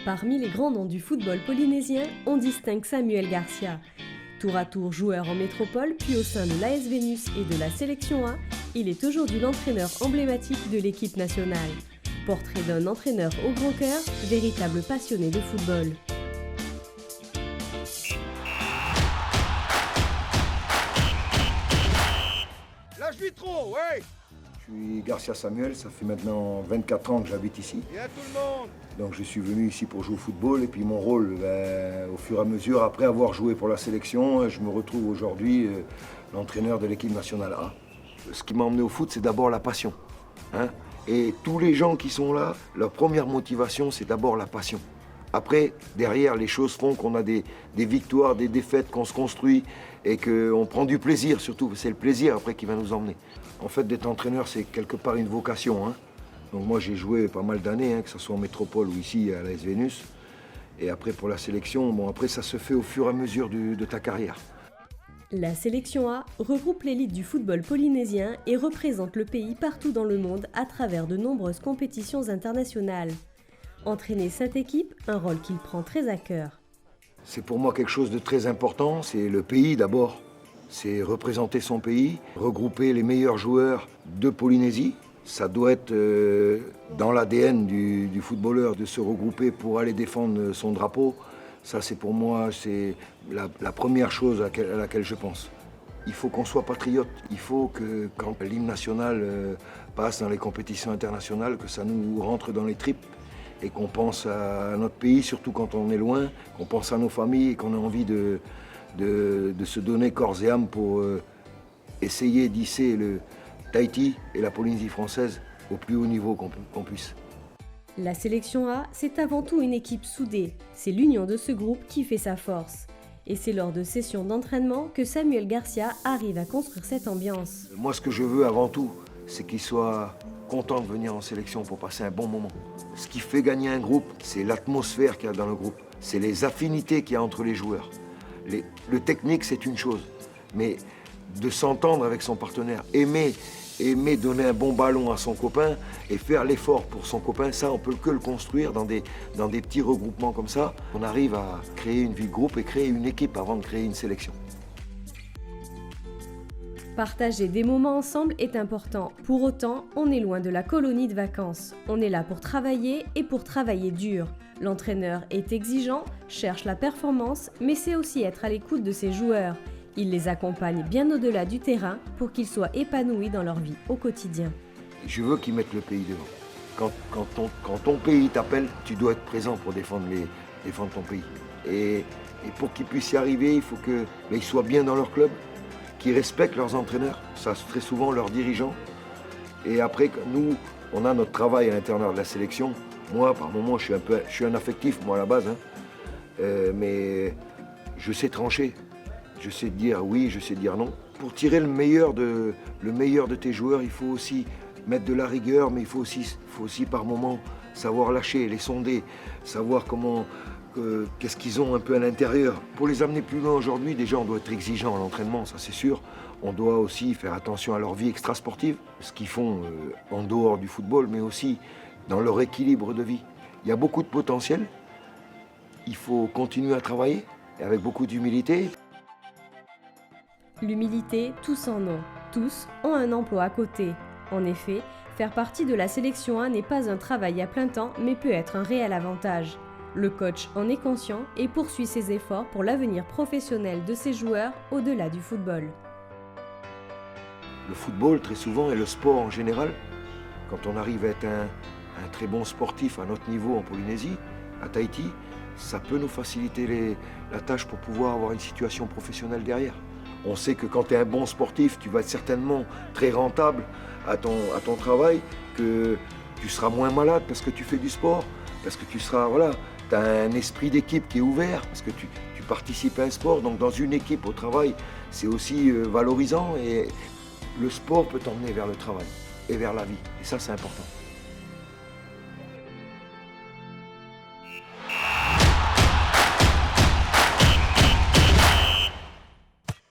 Parmi les grands noms du football polynésien, on distingue Samuel Garcia. Tour à tour joueur en métropole, puis au sein de l'AS Vénus et de la Sélection A, il est aujourd'hui l'entraîneur emblématique de l'équipe nationale. Portrait d'un entraîneur au grand cœur, véritable passionné de football. Lâche-lui trop, ouais! Je suis Garcia Samuel, ça fait maintenant 24 ans que j'habite ici. Et à tout le monde! Donc je suis venu ici pour jouer au football et puis mon rôle, au fur et à mesure, après avoir joué pour la sélection, je me retrouve aujourd'hui l'entraîneur de l'équipe nationale A. Ce qui m'a emmené au foot, c'est d'abord la passion. Et tous les gens qui sont là, leur première motivation, c'est d'abord la passion. Après, derrière, les choses font qu'on a des victoires, des défaites, qu'on se construit et qu'on prend du plaisir surtout. C'est le plaisir après qui va nous emmener. En fait, d'être entraîneur, c'est quelque part une vocation. Donc moi, j'ai joué pas mal d'années, que ce soit en métropole ou ici à l'AS Vénus. Et après, pour la sélection, après, ça se fait au fur et à mesure de ta carrière. La Sélection A regroupe l'élite du football polynésien et représente le pays partout dans le monde à travers de nombreuses compétitions internationales. Entraîner cette équipe, un rôle qu'il prend très à cœur. C'est pour moi quelque chose de très important, c'est le pays d'abord. C'est représenter son pays, regrouper les meilleurs joueurs de Polynésie. Ça doit être dans l'ADN du footballeur de se regrouper pour aller défendre son drapeau. Ça, c'est pour moi, c'est la première chose à laquelle je pense. Il faut qu'on soit patriote. Il faut que quand l'hymne national passe dans les compétitions internationales, que ça nous rentre dans les tripes et qu'on pense à notre pays, surtout quand on est loin, qu'on pense à nos familles et qu'on a envie de se donner corps et âme pour essayer d'hisser le Tahiti et la Polynésie française au plus haut niveau qu'on puisse. La Sélection A, c'est avant tout une équipe soudée. C'est l'union de ce groupe qui fait sa force. Et c'est lors de sessions d'entraînement que Samuel Garcia arrive à construire cette ambiance. Moi, ce que je veux avant tout, c'est qu'il soit content de venir en sélection pour passer un bon moment. Ce qui fait gagner un groupe, c'est l'atmosphère qu'il y a dans le groupe. C'est les affinités qu'il y a entre les joueurs. Le technique, c'est une chose. Mais de s'entendre avec son partenaire, aimer donner un bon ballon à son copain et faire l'effort pour son copain, ça, on peut que le construire dans des petits regroupements comme ça. On arrive à créer une vie de groupe et créer une équipe avant de créer une sélection. Partager des moments ensemble est important. Pour autant, on est loin de la colonie de vacances. On est là pour travailler et pour travailler dur. L'entraîneur est exigeant, cherche la performance, mais sait aussi être à l'écoute de ses joueurs. Il les accompagne bien au-delà du terrain pour qu'ils soient épanouis dans leur vie au quotidien. Je veux qu'ils mettent le pays devant. Quand ton pays t'appelle, tu dois être présent pour défendre ton pays. Et pour qu'ils puissent y arriver, il faut qu'ils soient bien dans leur club, qu'ils respectent leurs entraîneurs, ça c'est très souvent leurs dirigeants. Et après, nous, on a notre travail à l'intérieur de la sélection. Moi, par moment, je suis un affectif, moi, à la base. Mais je sais trancher. Je sais dire oui, je sais dire non. Pour tirer le meilleur de tes joueurs, il faut aussi mettre de la rigueur, mais il faut aussi par moment savoir lâcher, les sonder, savoir qu'est-ce qu'ils ont un peu à l'intérieur. Pour les amener plus loin aujourd'hui, déjà on doit être exigeant à l'entraînement, ça c'est sûr. On doit aussi faire attention à leur vie extrasportive, ce qu'ils font en dehors du football, mais aussi dans leur équilibre de vie. Il y a beaucoup de potentiel, il faut continuer à travailler avec beaucoup d'humilité. L'humilité, tous en ont. Tous ont un emploi à côté. En effet, faire partie de la Sélection A n'est pas un travail à plein temps, mais peut être un réel avantage. Le coach en est conscient et poursuit ses efforts pour l'avenir professionnel de ses joueurs au-delà du football. Le football, très souvent, et le sport en général, quand on arrive à être un très bon sportif à notre niveau en Polynésie, à Tahiti, ça peut nous faciliter la tâche pour pouvoir avoir une situation professionnelle derrière. On sait que quand tu es un bon sportif, tu vas être certainement très rentable à ton travail, que tu seras moins malade parce que tu fais du sport, parce que tu as un esprit d'équipe qui est ouvert, parce que tu participes à un sport. Donc dans une équipe au travail, c'est aussi valorisant et le sport peut t'emmener vers le travail et vers la vie. Et ça, c'est important.